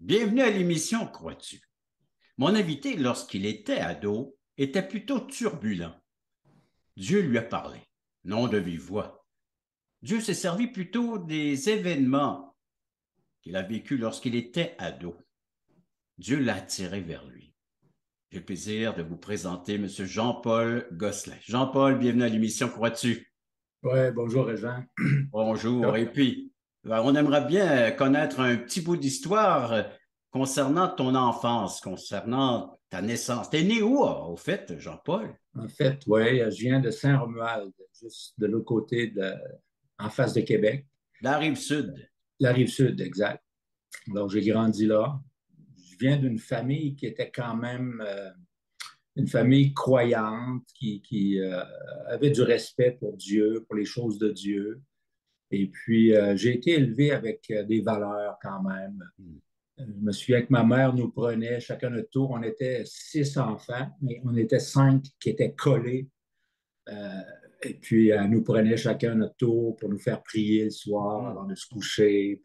Bienvenue à l'émission Crois-tu? Mon invité, lorsqu'il était ado, était plutôt turbulent. Dieu lui a parlé, non de vive voix. Dieu s'est servi plutôt des événements qu'il a vécus lorsqu'il était ado. Dieu l'a attiré vers lui. J'ai le plaisir de vous présenter M. Jean-Paul Gosselin. Jean-Paul, bienvenue à l'émission Crois-tu? Ouais, bonjour, Régent. Bonjour. Et puis, on aimerait bien connaître un petit bout d'histoire concernant ton enfance, concernant ta naissance. T'es né où, au fait, Jean-Paul? En fait, oui, je viens de Saint-Romuald, juste de l'autre côté, en face de Québec, La rive sud. la rive sud, exact. Donc, j'ai grandi là. Je viens d'une famille qui était quand même une famille croyante, qui avait du respect pour Dieu, pour les choses de Dieu. Et puis, j'ai été élevé avec des valeurs quand même. Je me souviens que ma mère nous prenait chacun notre tour. On était 6 enfants, mais on était 5 qui étaient collés. Euh, et puis, elle nous prenait chacun notre tour pour nous faire prier le soir Hmm. avant de se coucher.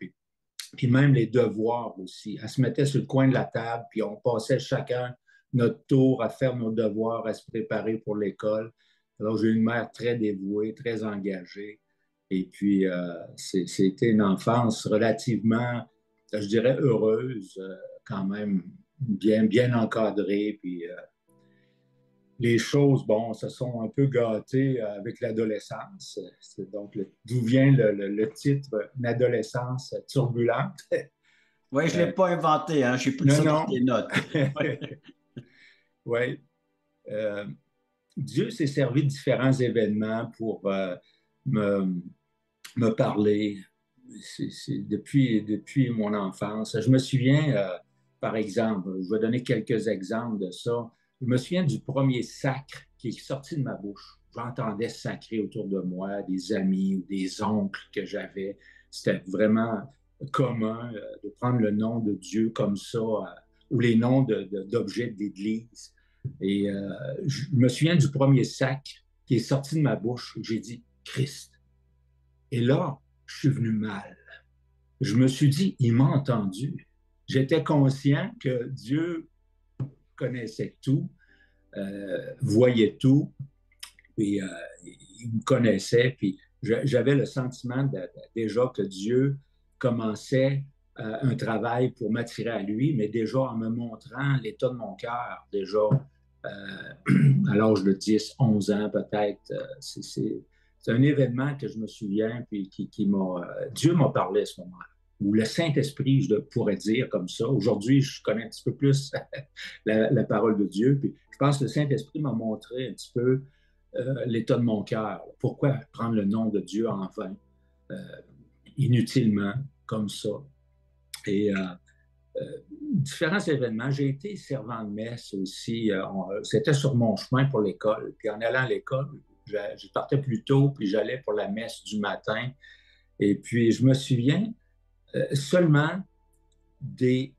Puis même les devoirs aussi. Elle se mettait sur le coin de la table, puis on passait chacun notre tour à faire nos devoirs, à se préparer pour l'école. Alors, j'ai eu une mère très dévouée, très engagée. Et puis, c'était une enfance relativement, je dirais, heureuse, quand même, bien encadrée. Puis, les choses, bon, se sont un peu gâtées avec l'adolescence. C'est donc d'où vient le titre, Une adolescence turbulente. Oui, je ne l'ai Euh, pas inventé, hein. J'ai pris non, ça dans tes non. notes. Oui. Euh, Dieu s'est servi de différents événements pour me, me parler. C'est depuis mon enfance. Je me souviens, par exemple, je vais donner quelques exemples de ça. Je me souviens du premier sacre qui est sorti de ma bouche. J'entendais sacrer autour de moi des amis ou des oncles que j'avais. C'était vraiment commun de prendre le nom de Dieu comme ça, ou les noms d'objets de l'Église. Et je me souviens du premier sacre qui est sorti de ma bouche. J'ai dit Christ. Et là, je suis venu mal. Je me suis dit, il m'a entendu. J'étais conscient que Dieu connaissait tout, voyait tout, puis il me connaissait, puis j'avais le sentiment déjà que Dieu commençait un travail pour m'attirer à lui, mais déjà en me montrant l'état de mon cœur, déjà à l'âge de 10, 11 ans peut-être. C'est un événement que je me souviens, puis Dieu m'a parlé à ce moment-là. Ou le Saint-Esprit, je pourrais dire comme ça. Aujourd'hui, je connais un petit peu plus la parole de Dieu. Puis je pense que le Saint-Esprit m'a montré un petit peu l'état de mon cœur. Pourquoi prendre le nom de Dieu en vain, euh, inutilement, comme ça? Et différents événements. J'ai été servant de messe aussi. C'était sur mon chemin pour l'école. Puis en allant à l'école, je partais plus tôt, puis j'allais pour la messe du matin. Et puis je me souviens seulement des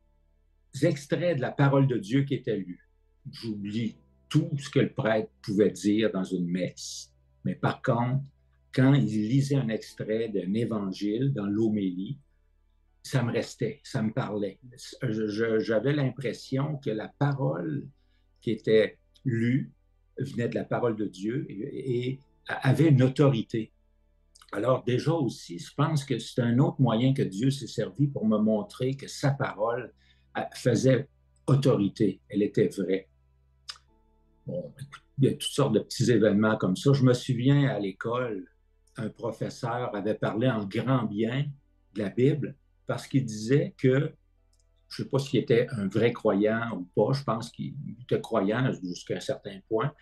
extraits de la parole de Dieu qui étaient lus. J'oublie tout ce que le prêtre pouvait dire dans une messe. Mais par contre, quand il lisait un extrait d'un évangile dans l'homélie, ça me restait, ça me parlait. J'avais l'impression que la parole qui était lue venait de la parole de Dieu et avait une autorité. Alors déjà aussi, je pense que c'est un autre moyen que Dieu s'est servi pour me montrer que sa parole faisait autorité, elle était vraie. Bon, écoute, il y a toutes sortes de petits événements comme ça. Je me souviens à l'école, un professeur avait parlé en grand bien de la Bible parce qu'il disait que, je ne sais pas s'il était un vrai croyant ou pas, je pense qu'il était croyant jusqu'à un certain point.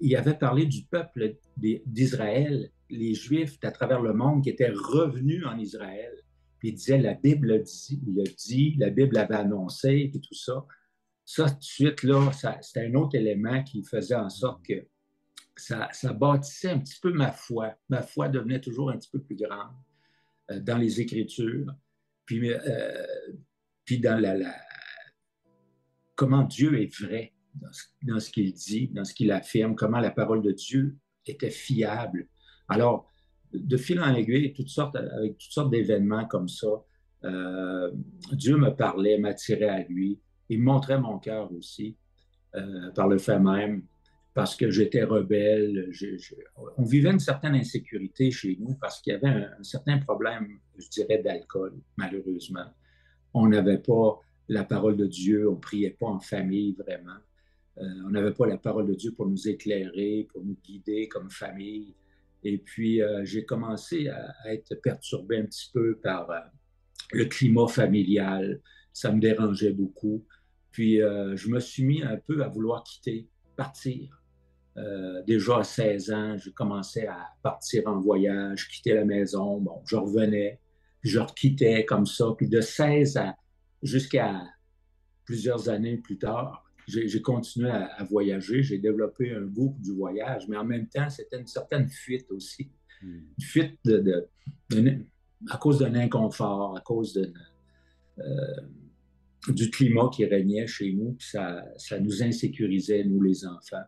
Il avait parlé du peuple d'Israël, les Juifs à travers le monde qui étaient revenus en Israël. Puis il disait, la Bible le dit, la Bible avait annoncé, et tout ça. Ça, tout de suite, là, c'était un autre élément qui faisait en sorte que ça bâtissait un petit peu ma foi. Ma foi devenait toujours un petit peu plus grande dans les Écritures, puis, puis dans comment Dieu est vrai dans ce qu'il dit, dans ce qu'il affirme, comment la parole de Dieu était fiable. Alors, de fil en aiguille, avec toutes sortes d'événements comme ça, Euh, Dieu me parlait, m'attirait à lui. Il me montrait mon cœur aussi, par le fait même, parce que j'étais rebelle. On vivait une certaine insécurité chez nous parce qu'il y avait un certain problème, je dirais, d'alcool, malheureusement. On n'avait pas la parole de Dieu, on ne priait pas en famille vraiment. On n'avait pas la parole de Dieu pour nous éclairer, pour nous guider comme famille. Et puis, j'ai commencé à être perturbé un petit peu par le climat familial. Ça me dérangeait beaucoup. Puis, je me suis mis un peu à vouloir quitter, partir. Déjà à 16 ans, je commençais à partir en voyage, quitter la maison. Bon, je revenais, je quittais comme ça. Puis de 16 à jusqu'à plusieurs années plus tard, j'ai continué à voyager. J'ai développé un goût du voyage, mais en même temps, c'était une certaine fuite aussi. Hmm. Une fuite à cause d'un inconfort, à cause euh, du climat qui régnait chez nous, puis ça nous insécurisait, nous les enfants.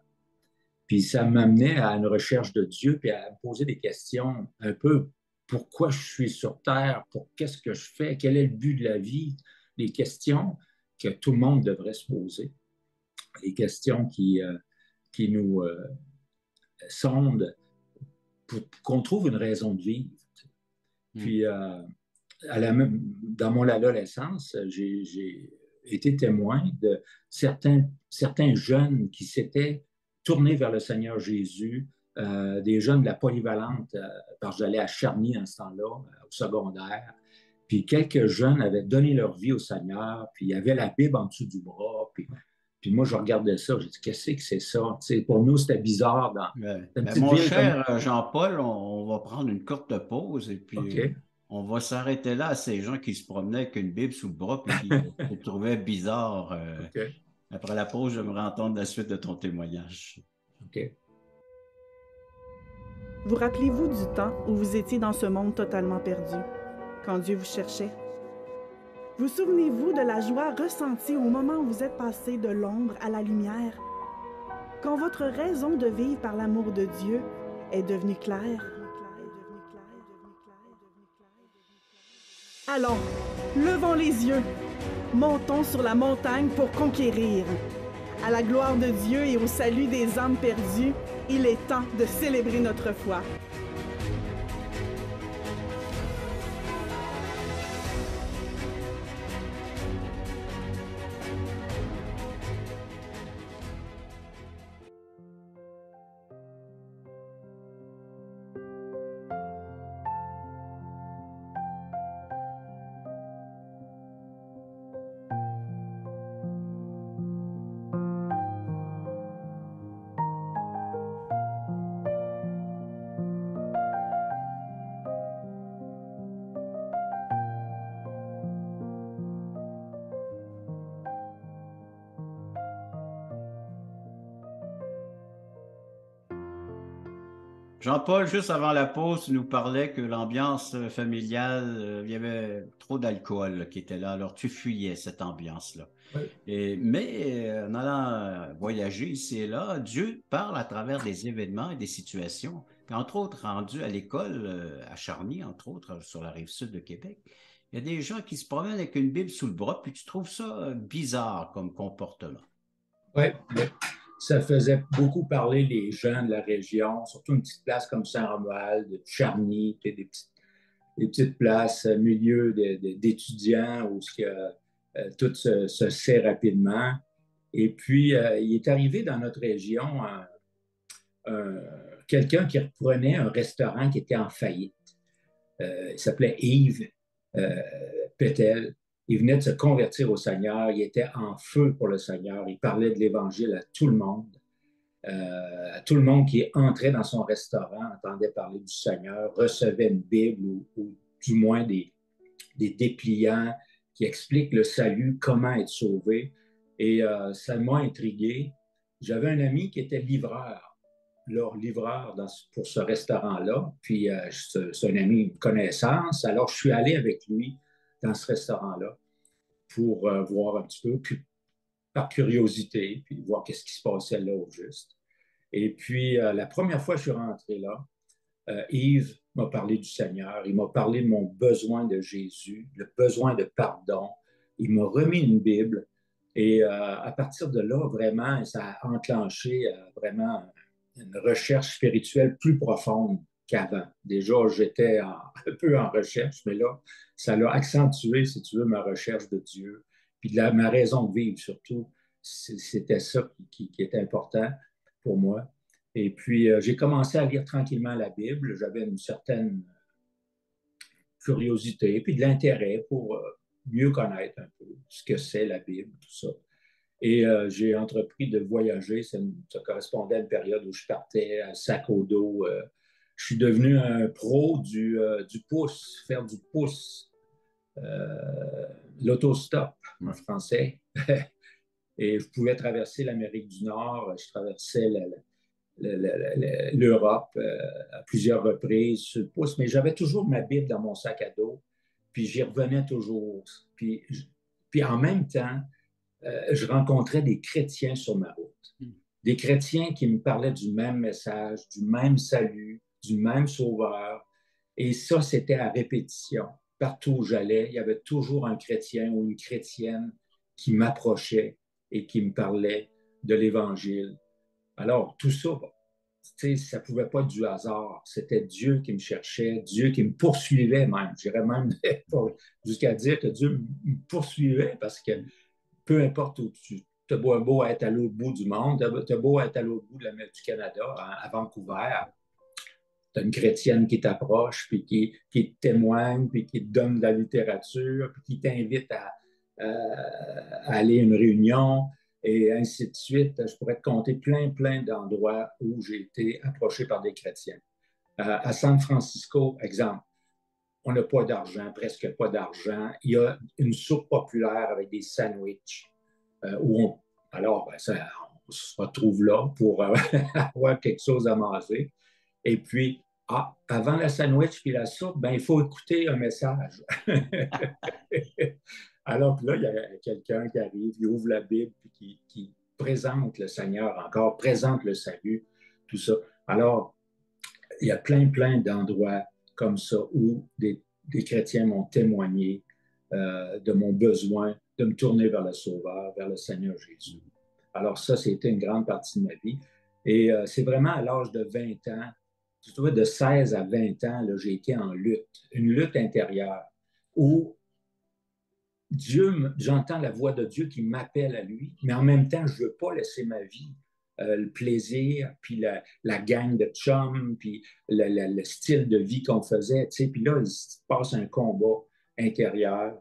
Puis ça m'amenait à une recherche de Dieu, puis à me poser des questions un peu pourquoi je suis sur Terre, pour qu'est-ce que je fais, quel est le but de la vie, les questions que tout le monde devrait se poser, les questions qui nous sondent pour qu'on trouve une raison de vivre. Hmm. Puis dans mon adolescence, j'ai été témoin de certains jeunes qui s'étaient tournés vers le Seigneur Jésus, des jeunes de la polyvalente, parce que j'allais à Charny dans ce temps-là, au secondaire. Puis quelques jeunes avaient donné leur vie au Seigneur, puis il y avait la Bible en dessous du bras. Puis moi, je regardais ça, j'ai dit, qu'est-ce que c'est ça? Tu sais, pour nous, c'était bizarre dans Ouais. une Ben, petite mon ville comme... cher Jean-Paul, on va prendre une courte pause et puis OK. on va s'arrêter là à ces gens qui se promenaient avec une Bible sous le bras puis qui se trouvaient bizarres. OK. Après la pause, j'aimerais entendre la suite de ton témoignage. OK. Vous rappelez-vous du temps où vous étiez dans ce monde totalement perdu, quand Dieu vous cherchait? Vous souvenez-vous de la joie ressentie au moment où vous êtes passé de l'ombre à la lumière, quand votre raison de vivre par l'amour de Dieu est devenue claire? Allons, levons les yeux, montons sur la montagne pour conquérir. À la gloire de Dieu et au salut des âmes perdues, il est temps de célébrer notre foi. Jean-Paul, juste avant la pause, tu nous parlais que l'ambiance familiale, il y avait trop d'alcool là, qui était là. Alors, tu fuyais cette ambiance-là. Ouais. Mais en allant voyager ici et là, Dieu parle à travers des événements et des situations. Puis, entre autres, rendu à l'école, à Charny, entre autres, sur la rive sud de Québec, il y a des gens qui se promènent avec une Bible sous le bras, puis tu trouves ça bizarre comme comportement. Ouais, ouais. Ça faisait beaucoup parler les gens de la région, surtout une petite place comme Saint-Romuald, Charny, des petites places, milieu d'étudiants où tout se sait rapidement. Et puis, il est arrivé dans notre région quelqu'un qui reprenait un restaurant qui était en faillite. Il s'appelait Yves euh, Pétel. Il venait de se convertir au Seigneur. Il était en feu pour le Seigneur. Il parlait de l'Évangile à tout le monde. Tout le monde qui entrait dans son restaurant entendait parler du Seigneur, recevait une Bible ou du moins des dépliants qui expliquent le salut, comment être sauvé. Et ça m'a intrigué. J'avais un ami qui était livreur, leur livreur pour ce restaurant-là. Puis c'est un ami de connaissance. Alors je suis allé avec lui dans ce restaurant-là pour voir un petit peu, puis, par curiosité, puis voir qu'est-ce qui se passait là au juste. Et puis, la première fois que je suis rentré là, Yves m'a parlé du Seigneur, il m'a parlé de mon besoin de Jésus, le besoin de pardon. Il m'a remis une Bible et à partir de là, vraiment, ça a enclenché vraiment une recherche spirituelle plus profonde qu'avant. Déjà, j'étais un peu en recherche, mais là, ça l'a accentué, si tu veux, ma recherche de Dieu, puis ma raison de vivre surtout. C'était ça qui était important pour moi. Et puis, j'ai commencé à lire tranquillement la Bible. J'avais une certaine curiosité, puis de l'intérêt pour mieux connaître un peu ce que c'est la Bible, tout ça. Et j'ai entrepris de voyager. Ça correspondait à une période où je partais à sac au dos. Je suis devenu un pro du pouce, faire du pouce, l'autostop en français. Et je pouvais traverser l'Amérique du Nord. Je traversais l'Europe à plusieurs reprises sur le pouce, mais j'avais toujours ma Bible dans mon sac à dos, puis j'y revenais toujours. Puis en même temps, je rencontrais des chrétiens sur ma route, des chrétiens qui me parlaient du même message, du même salut, du même sauveur, et ça, c'était à répétition. Partout où j'allais, il y avait toujours un chrétien ou une chrétienne qui m'approchait et qui me parlait de l'Évangile. Alors, tout ça, ça ne pouvait pas être du hasard. C'était Dieu qui me cherchait, Dieu qui me poursuivait même. J'irais même jusqu'à dire que Dieu me poursuivait parce que peu importe où tu as beau être à l'autre bout du monde, tu as beau être à l'autre bout du Canada, à Vancouver, tu as une chrétienne qui t'approche, puis qui te témoigne, puis qui te donne de la littérature, puis qui t'invite à aller à une réunion, et ainsi de suite. Je pourrais te compter plein d'endroits où j'ai été approché par des chrétiens. À San Francisco, exemple, on n'a pas d'argent, presque pas d'argent. Il y a une soupe populaire avec des sandwichs. Alors, on se retrouve là pour avoir quelque chose à manger. Et puis, avant la sandwich puis la soupe, il faut écouter un message. Alors là, il y a quelqu'un qui arrive, il ouvre la Bible, puis qui présente le Seigneur encore, présente le salut, tout ça. Alors, il y a plein d'endroits comme ça où des chrétiens m'ont témoigné de mon besoin de me tourner vers le Sauveur, vers le Seigneur Jésus. Alors ça, c'était une grande partie de ma vie. Et c'est vraiment à l'âge de 20 ans, je trouvais de 16 à 20 ans, là, j'ai été en lutte, une lutte intérieure où j'entends la voix de Dieu qui m'appelle à lui, mais en même temps, je ne veux pas laisser ma vie, le plaisir, puis la gang de chums, puis le style de vie qu'on faisait. Puis là, il se passe un combat intérieur,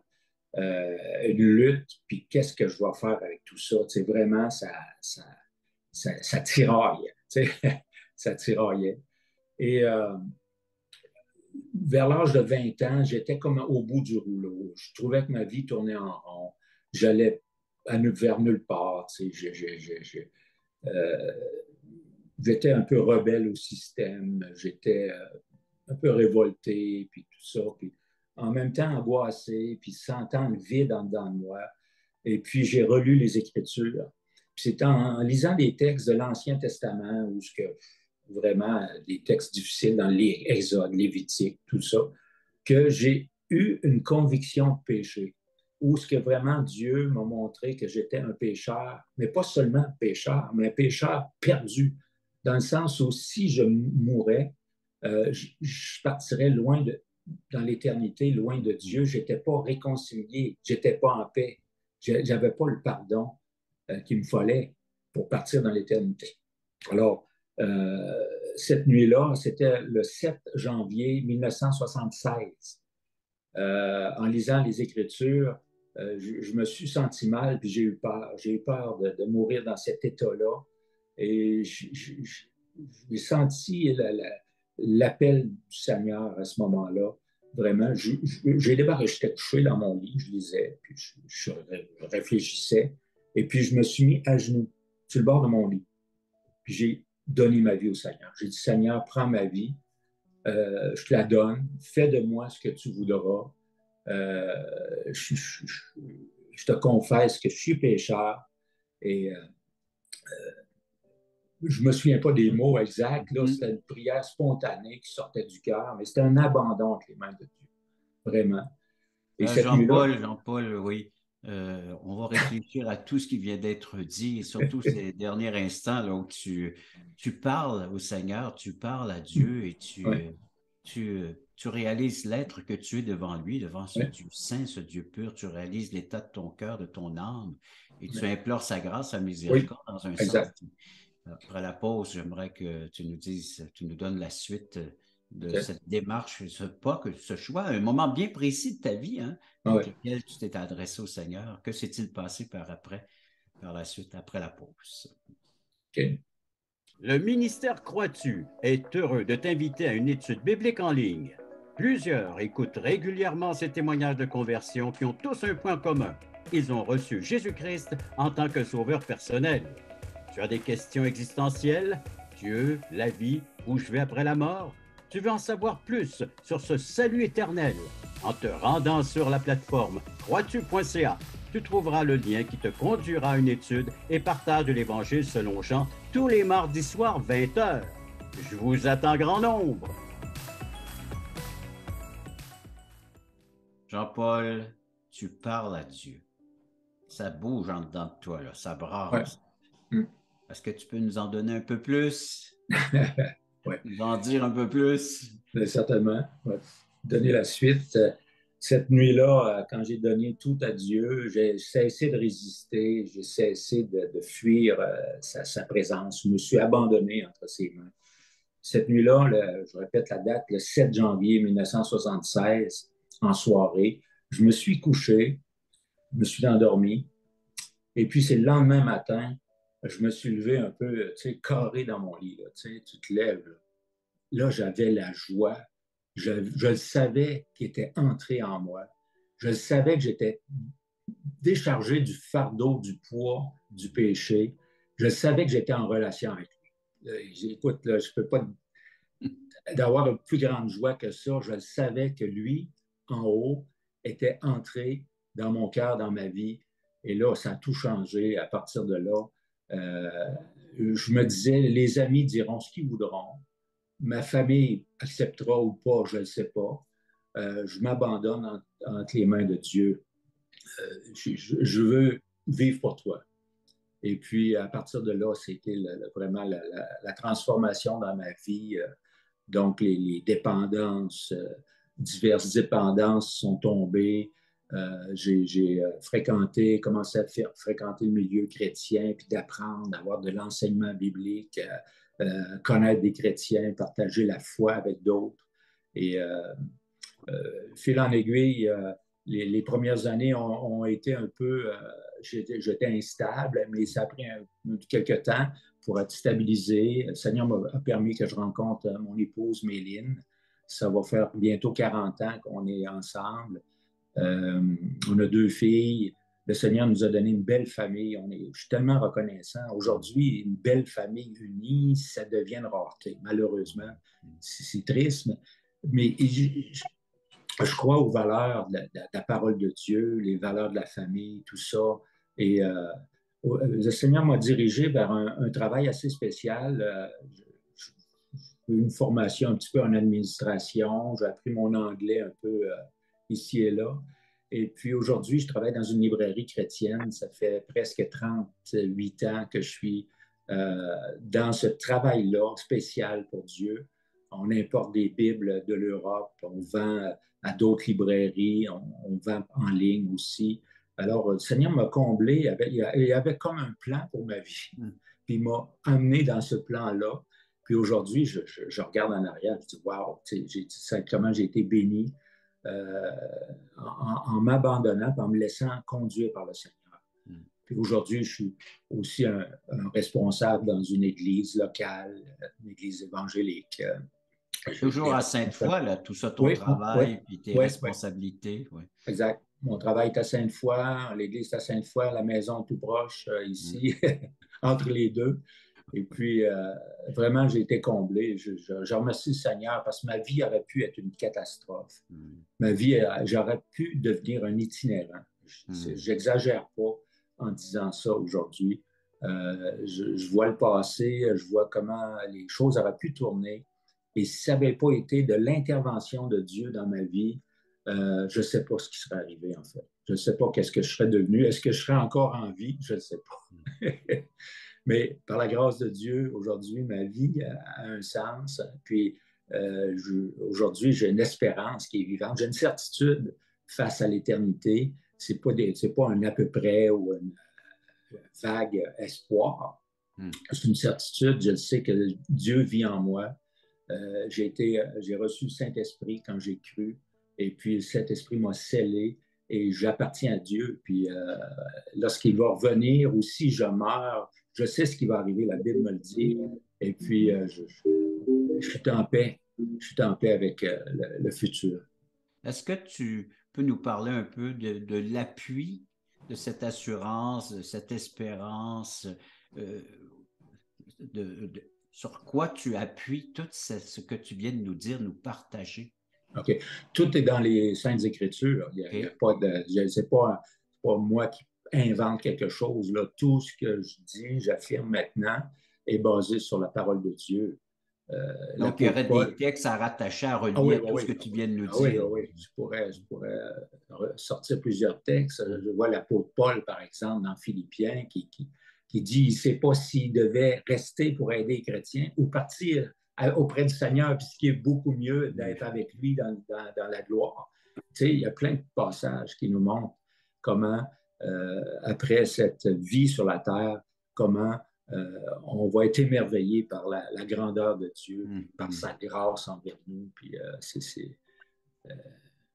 une lutte, puis qu'est-ce que je vais faire avec tout ça? Vraiment, ça tiraille. Ça tiraillait. Et vers l'âge de 20 ans, j'étais comme au bout du rouleau. Je trouvais que ma vie tournait en rond. J'allais vers nulle part. J'étais un peu rebelle au système. J'étais un peu révolté, puis tout ça. Puis en même temps, angoissé, puis sentant le vide en dedans de moi. Et puis, j'ai relu les Écritures. Puis c'est en lisant des textes de l'Ancien Testament où vraiment des textes difficiles dans l'Exode, Lévitique, tout ça, que j'ai eu une conviction de péché, où ce que vraiment Dieu m'a montré que j'étais un pécheur, mais pas seulement un pécheur, mais un pécheur perdu, dans le sens où si je mourais, je partirais dans l'éternité, loin de Dieu. Je n'étais pas réconcilié, je n'étais pas en paix, je n'avais pas le pardon qu'il me fallait pour partir dans l'éternité. Alors, cette nuit-là, c'était le 7 janvier 1976. En lisant les Écritures, je me suis senti mal, puis j'ai eu peur. J'ai eu peur de mourir dans cet état-là. Et j'ai senti l'appel du Seigneur à ce moment-là. Vraiment, j'ai débarqué, j'étais couché dans mon lit, je lisais, puis je réfléchissais. Et puis, je me suis mis à genoux sur le bord de mon lit. Puis, j'ai donné ma vie au Seigneur. J'ai dit, Seigneur, prends ma vie, je te la donne, fais de moi ce que tu voudras. Je te confesse que je suis pécheur et je ne me souviens pas des mots exacts, là, Mhm. c'était une prière spontanée qui sortait du cœur, mais c'était un abandon entre les mains de Dieu, vraiment. Et cette nuit-là, Jean-Paul, oui. On va réfléchir à tout ce qui vient d'être dit, et surtout ces derniers instants là, où tu parles au Seigneur, tu parles à Dieu et ouais, tu réalises l'être que tu es devant lui, devant ce ouais, Dieu saint, ce Dieu pur. Tu réalises l'état de ton cœur, de ton âme, et tu ouais. implores sa grâce, sa Oui, miséricorde dans un sens. exact. Après la pause, j'aimerais que tu nous dises, tu nous donnes la suite de OK. cette démarche, ce pas, que ce choix, un moment bien précis de ta vie, hein, Ah avec ouais, lequel tu t'es adressé au Seigneur. Que s'est-il passé par après, par la suite, après la pause? OK. Le ministère Croix-tu est heureux de t'inviter à une étude biblique en ligne. Plusieurs écoutent régulièrement ces témoignages de conversion qui ont tous un point commun. Ils ont reçu Jésus-Christ en tant que sauveur personnel. Tu as des questions existentielles? Dieu, la vie, où je vais après la mort? Tu veux en savoir plus sur ce salut éternel? En te rendant sur la plateforme croitu.ca, tu trouveras le lien qui te conduira à une étude et partage de l'Évangile selon Jean tous les mardis soirs 20h. Je vous attends grand nombre. Jean-Paul, tu parles à Dieu. Ça bouge en dedans de toi, là, ça Ouais. brasse. Mm. Est-ce que tu peux nous en donner un peu plus? Ouais. Nous en dire un peu plus? Certainement. Ouais. Donner la suite. Cette nuit-là, quand j'ai donné tout à Dieu, j'ai cessé de résister, j'ai cessé de fuir sa présence. Je me suis abandonné entre ses mains. Cette nuit-là, je répète la date, le 7 janvier 1976, en soirée, je me suis couché, je me suis endormi, et puis c'est le lendemain matin, je me suis levé un peu, tu sais, carré dans mon lit, là, tu sais, tu te lèves, là. Là, j'avais la joie. Je le savais qu'il était entré en moi. Je le savais que j'étais déchargé du fardeau, du poids, du péché. Je savais que j'étais en relation avec lui. Écoute, là, je ne peux pas d'avoir de plus grande joie que ça. Je le savais que lui, en haut, était entré dans mon cœur, dans ma vie. Et là, ça a tout changé à partir de là. Je me disais, les amis diront ce qu'ils voudront. Ma famille acceptera ou pas, je ne le sais pas. Je m'abandonne entre les mains de Dieu. Je veux vivre pour toi. Et puis, à partir de là, c'était vraiment la transformation dans ma vie. Donc, les dépendances, diverses dépendances sont tombées. J'ai fréquenté, commencé à fréquenter le milieu chrétien, puis d'apprendre, d'avoir de l'enseignement biblique, connaître des chrétiens, partager la foi avec d'autres. Et fil en aiguille, les premières années ont été un peu, j'étais instable, mais ça a pris quelques temps pour être stabilisé. Le Seigneur m'a permis que je rencontre mon épouse Méline. Ça va faire bientôt 40 ans qu'on est ensemble. On a 2 filles. Le Seigneur nous a donné une belle famille. Je suis tellement reconnaissant. Aujourd'hui, une belle famille unie, ça devient une rareté, malheureusement. C'est triste, mais je crois aux valeurs de la parole de Dieu, les valeurs de la famille, tout ça. Et le Seigneur m'a dirigé vers un travail assez spécial. J'ai eu une formation un petit peu en administration. J'ai appris mon anglais un peu ici et là. Et puis aujourd'hui, je travaille dans une librairie chrétienne. Ça fait presque 38 ans que je suis dans ce travail-là spécial pour Dieu. On importe des Bibles de l'Europe, on vend à d'autres librairies, on vend en ligne aussi. Alors, le Seigneur m'a comblé, il avait comme un plan pour ma vie. Puis il m'a amené dans ce plan-là. Puis aujourd'hui, je regarde en arrière, je dis, wow, comment j'ai été béni en m'abandonnant, en me laissant conduire par le Seigneur. Puis aujourd'hui, je suis aussi un responsable dans une église locale, une église évangélique. Toujours à Sainte-Foy, là, tout ça, ton Oui, oui, travail, puis tes oui, oui, responsabilités. Oui. exact. Mon travail est à Sainte-Foy, l'église est à Sainte-Foy, la maison tout proche ici, entre les deux. Et puis, vraiment, j'ai été comblé. Je remercie le Seigneur parce que ma vie aurait pu être une catastrophe. Ma vie, j'aurais pu devenir un itinérant. J'exagère pas en disant ça aujourd'hui. Je vois le passé, je vois comment les choses auraient pu tourner. Et si ça n'avait pas été de l'intervention de Dieu dans ma vie, je ne sais pas ce qui serait arrivé, en fait. Je ne sais pas qu'est-ce que je serais devenu. Est-ce que je serais encore en vie? Je ne sais pas. Mais par la grâce de Dieu, aujourd'hui, ma vie a un sens. Puis aujourd'hui, j'ai une espérance qui est vivante. J'ai une certitude face à l'éternité. C'est pas un à peu près ou un vague espoir. C'est une certitude. Je sais que Dieu vit en moi. J'ai reçu le Saint-Esprit quand j'ai cru. Et puis, le Saint-Esprit m'a scellé et j'appartiens à Dieu. Puis, lorsqu'il va revenir ou si je meurs, je sais ce qui va arriver. La Bible me le dit. Et puis, je suis en paix. Je suis en paix avec le futur. Est-ce que tu peux nous parler un peu de l'appui de cette assurance, de cette espérance, euh, sur quoi tu appuies tout ce que tu viens de nous dire, nous partager? OK. Tout est dans les Saintes Écritures. Il y a pas de, c'est pas moi qui invente quelque chose. Là. Tout ce que je dis, j'affirme maintenant, est basé sur la parole de Dieu. Donc, il y aurait des textes à rattacher, à relier à tout ce que tu viens de nous dire. Oui. Je pourrais sortir plusieurs textes. Je vois l'apôtre Paul, par exemple, dans Philippiens, qui dit il ne sait pas s'il devait rester pour aider les chrétiens ou partir auprès du Seigneur, puisqu'il est beaucoup mieux d'être avec lui dans la gloire. Tu sais, il y a plein de passages qui nous montrent comment, après cette vie sur la terre, comment on va être émerveillé par la grandeur de Dieu, par sa grâce envers nous. Puis,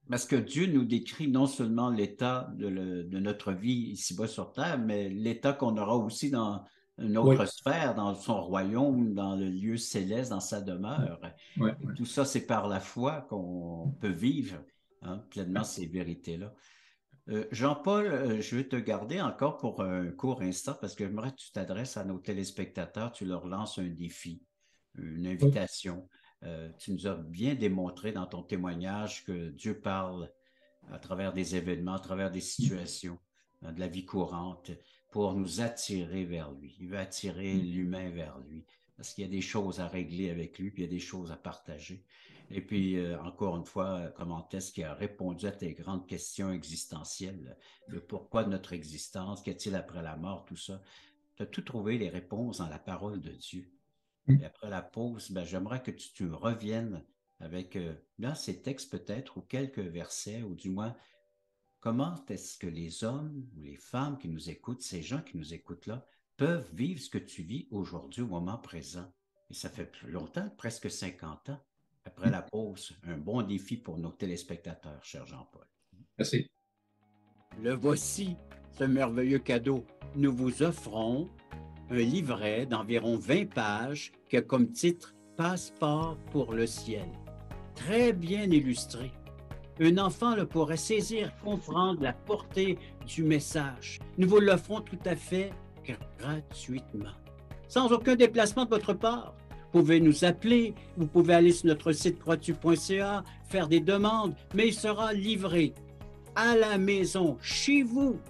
Parce que Dieu nous décrit non seulement l'état de notre vie ici-bas sur Terre, mais l'état qu'on aura aussi dans une autre sphère, dans son royaume, dans le lieu céleste, dans sa demeure. Et tout ça, c'est par la foi qu'on peut vivre pleinement ces vérités-là. Jean-Paul, je vais te garder encore pour un court instant parce que j'aimerais que tu t'adresses à nos téléspectateurs, tu leur lances un défi, une invitation. Tu nous as bien démontré dans ton témoignage que Dieu parle à travers des événements, à travers des situations de la vie courante pour nous attirer vers lui. Il veut attirer l'humain vers lui parce qu'il y a des choses à régler avec lui, puis il y a des choses à partager. Et puis, encore une fois, comment est-ce qu'il a répondu à tes grandes questions existentielles, le pourquoi de notre existence, qu'y a-t-il après la mort, tout ça. Tu as tout trouvé les réponses dans la parole de Dieu. Et après la pause, j'aimerais que tu reviennes avec, dans ces textes peut-être, ou quelques versets, ou du moins, comment est-ce que les hommes ou les femmes qui nous écoutent, ces gens qui nous écoutent là, peuvent vivre ce que tu vis aujourd'hui au moment présent. Et ça fait plus longtemps, presque 50 ans. Après la pause, un bon défi pour nos téléspectateurs, cher Jean-Paul. Merci. Le voici, ce merveilleux cadeau. Nous vous offrons un livret d'environ 20 pages qui a comme titre « Passeport pour le ciel ». Très bien illustré. Un enfant le pourrait saisir, comprendre la portée du message. Nous vous l'offrons tout à fait gratuitement, sans aucun déplacement de votre part. Vous pouvez nous appeler, vous pouvez aller sur notre site croixtu.ca, faire des demandes, mais il sera livré à la maison, chez vous.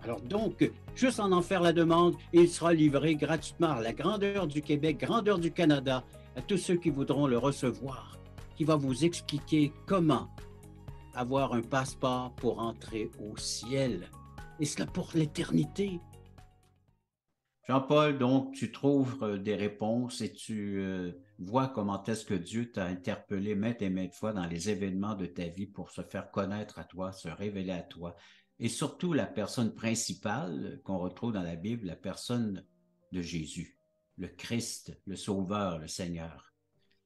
Alors donc, juste en faire la demande, et il sera livré gratuitement à la grandeur du Québec, grandeur du Canada, à tous ceux qui voudront le recevoir, qui va vous expliquer comment avoir un passeport pour entrer au ciel, et cela pour l'éternité. Jean-Paul, donc, tu trouves des réponses et tu vois comment est-ce que Dieu t'a interpellé maintes et maintes fois dans les événements de ta vie pour se faire connaître à toi, se révéler à toi. Et surtout, la personne principale qu'on retrouve dans la Bible, la personne de Jésus, le Christ, le Sauveur, le Seigneur,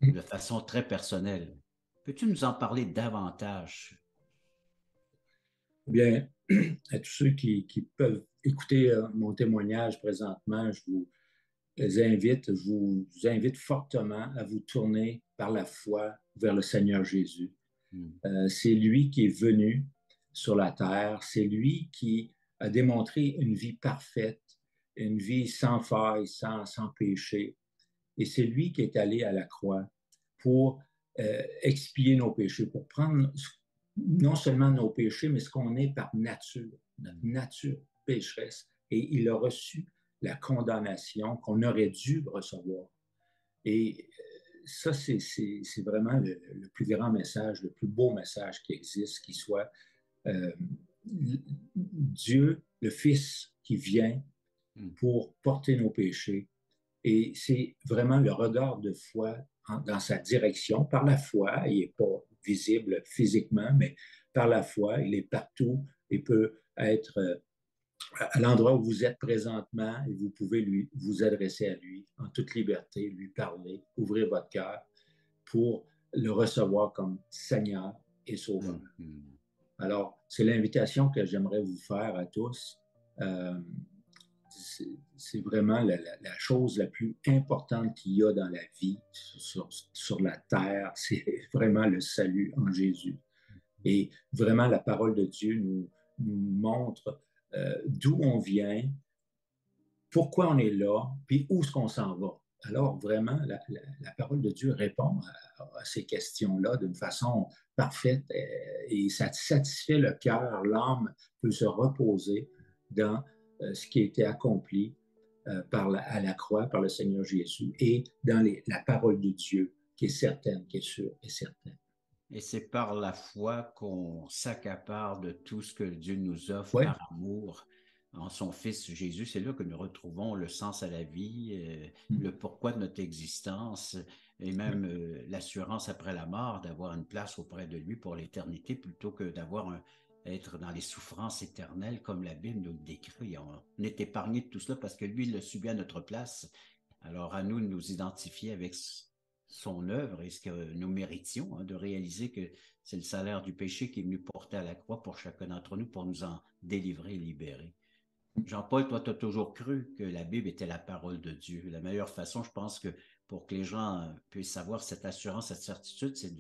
de façon très personnelle. Peux-tu nous en parler davantage? Bien, à tous ceux qui peuvent écouter mon témoignage présentement, je vous invite fortement à vous tourner par la foi vers le Seigneur Jésus. C'est lui qui est venu sur la terre, c'est lui qui a démontré une vie parfaite, une vie sans faille, sans péché. Et c'est lui qui est allé à la croix pour expier nos péchés, pour prendre non seulement nos péchés, mais ce qu'on est par nature, notre nature pécheresse. Et il a reçu la condamnation qu'on aurait dû recevoir. Et ça, c'est vraiment le plus grand message, le plus beau message qui existe, qui soit euh, Dieu, le Fils qui vient pour porter nos péchés. Et c'est vraiment le regard de foi dans sa direction. Par la foi, il n'est pas visible physiquement, mais par la foi, il est partout et peut être à l'endroit où vous êtes présentement et vous pouvez vous adresser à lui en toute liberté, lui parler, ouvrir votre cœur pour le recevoir comme Seigneur et Sauveur. Alors, c'est l'invitation que j'aimerais vous faire à tous. C'est vraiment la chose la plus importante qu'il y a dans la vie, sur la terre. C'est vraiment le salut en Jésus. Et vraiment, la parole de Dieu nous montre d'où on vient, pourquoi on est là, puis où est-ce qu'on s'en va. Alors, vraiment, la parole de Dieu répond à ces questions-là d'une façon parfaite et ça satisfait le cœur. L'âme peut se reposer dans ce qui a été accompli à la croix par le Seigneur Jésus et dans la parole de Dieu qui est certaine, qui est sûre et certaine. Et c'est par la foi qu'on s'accapare de tout ce que Dieu nous offre Ouais. par amour en son Fils Jésus. C'est là que nous retrouvons le sens à la vie, le pourquoi de notre existence et même l'assurance après la mort d'avoir une place auprès de lui pour l'éternité plutôt que être dans les souffrances éternelles comme la Bible nous le décrit. On est épargné de tout cela parce que lui, il l'a subi à notre place. Alors à nous de nous identifier avec son œuvre et ce que nous méritions, de réaliser que c'est le salaire du péché qui est venu porter à la croix pour chacun d'entre nous pour nous en délivrer et libérer. Jean-Paul, toi, tu as toujours cru que la Bible était la parole de Dieu. La meilleure façon, je pense que pour que les gens puissent avoir cette assurance, cette certitude, c'est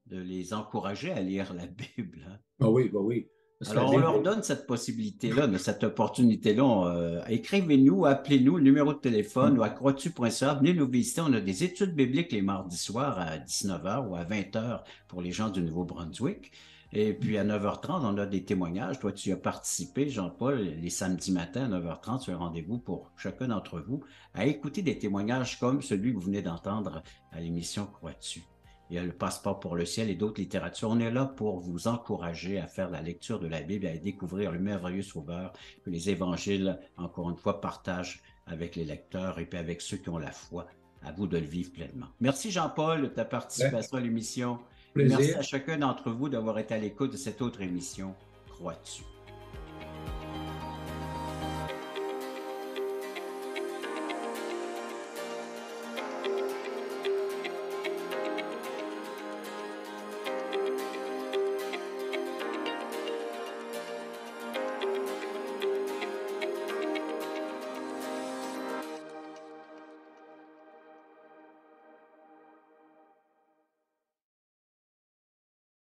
de les encourager à lire la Bible. Hein? Ah oui, bah oui. Alors, on leur donne cette possibilité-là, cette opportunité-là. Écrivez-nous, appelez-nous, le numéro de téléphone ou à croixtu.ca. Venez nous visiter. On a des études bibliques les mardis soirs à 19h ou à 20h pour les gens du Nouveau-Brunswick. Et puis à 9h30, on a des témoignages. Toi, tu y as participé, Jean-Paul, les samedis matins à 9h30, tu as un rendez-vous pour chacun d'entre vous à écouter des témoignages comme celui que vous venez d'entendre à l'émission Croix-tu. Il y a le Passeport pour le ciel et d'autres littératures. On est là pour vous encourager à faire la lecture de la Bible et à découvrir le merveilleux Sauveur que les évangiles, encore une fois, partagent avec les lecteurs et puis avec ceux qui ont la foi. À vous de le vivre pleinement. Merci Jean-Paul de ta participation à l'émission. Merci à chacun d'entre vous d'avoir été à l'écoute de cette autre émission. Crois-tu?